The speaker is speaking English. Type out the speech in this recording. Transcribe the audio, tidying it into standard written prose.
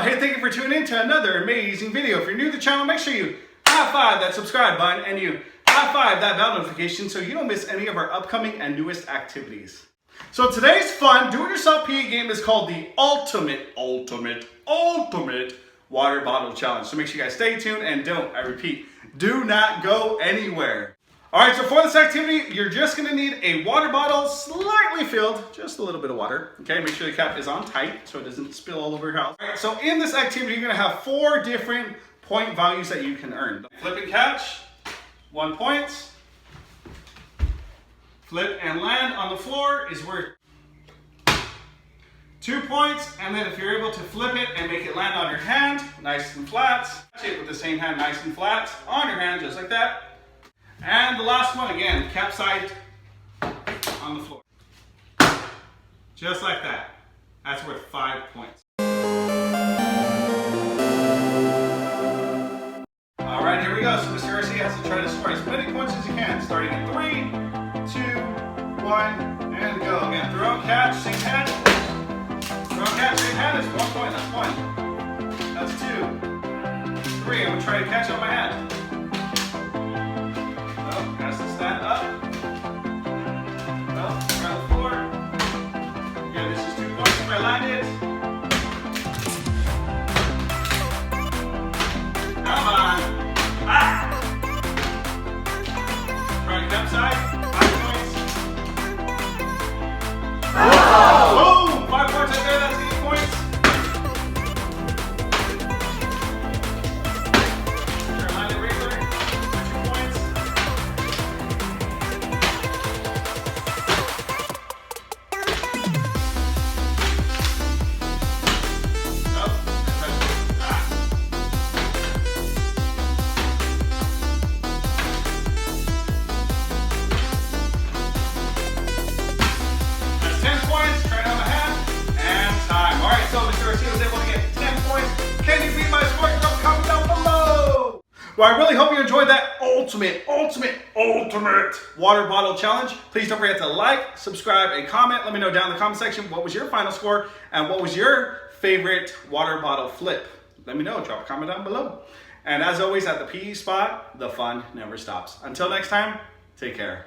Hey, thank you for tuning in to another amazing video. If you're new to the channel, make sure you high five that subscribe button and you high five that bell notification so you don't miss any of our upcoming and newest activities. So today's fun do-it-yourself PE game is called the ultimate water bottle challenge. So make sure you guys stay tuned and I repeat, do not go anywhere. All right, so for this activity, you're just gonna need a water bottle slightly filled, just a little bit of water, okay? Make sure the cap is on tight so it doesn't spill all over your house. All right, so in this activity, you're gonna have 4 different point values that you can earn. Flip and catch, 1 point. Flip and land on the floor is worth 2 points, and then if you're able to flip it and make it land on your hand, nice and flat, catch it with the same hand nice and flat on your hand, just like that. And the last one, again, capsized on the floor. Just like that. That's worth 5 points. All right, here we go. So Mr. Garcia has to try to score as many points as you can, starting in 3, 2, 1, and go. Again, throw, catch, same hand. Throw, catch, same hand is 1 point. That's 1. That's 2. 3, I'm going to try to catch on my hand. Has to stand up. Well, around the floor. Yeah, this is 2 points if I land it. Come on. Ah! Try to capsize. 5 points. Whoa! Boom! 5 points right there. That's 8 points. Try to land it regular. 2 points. Well, I really hope you enjoyed that ultimate water bottle challenge. Please don't forget to like, subscribe, and comment. Let me know down in the comment section what was your final score and what was your favorite water bottle flip. Let me know. Drop a comment down below. And as always, at the PE spot, the fun never stops. Until next time, take care.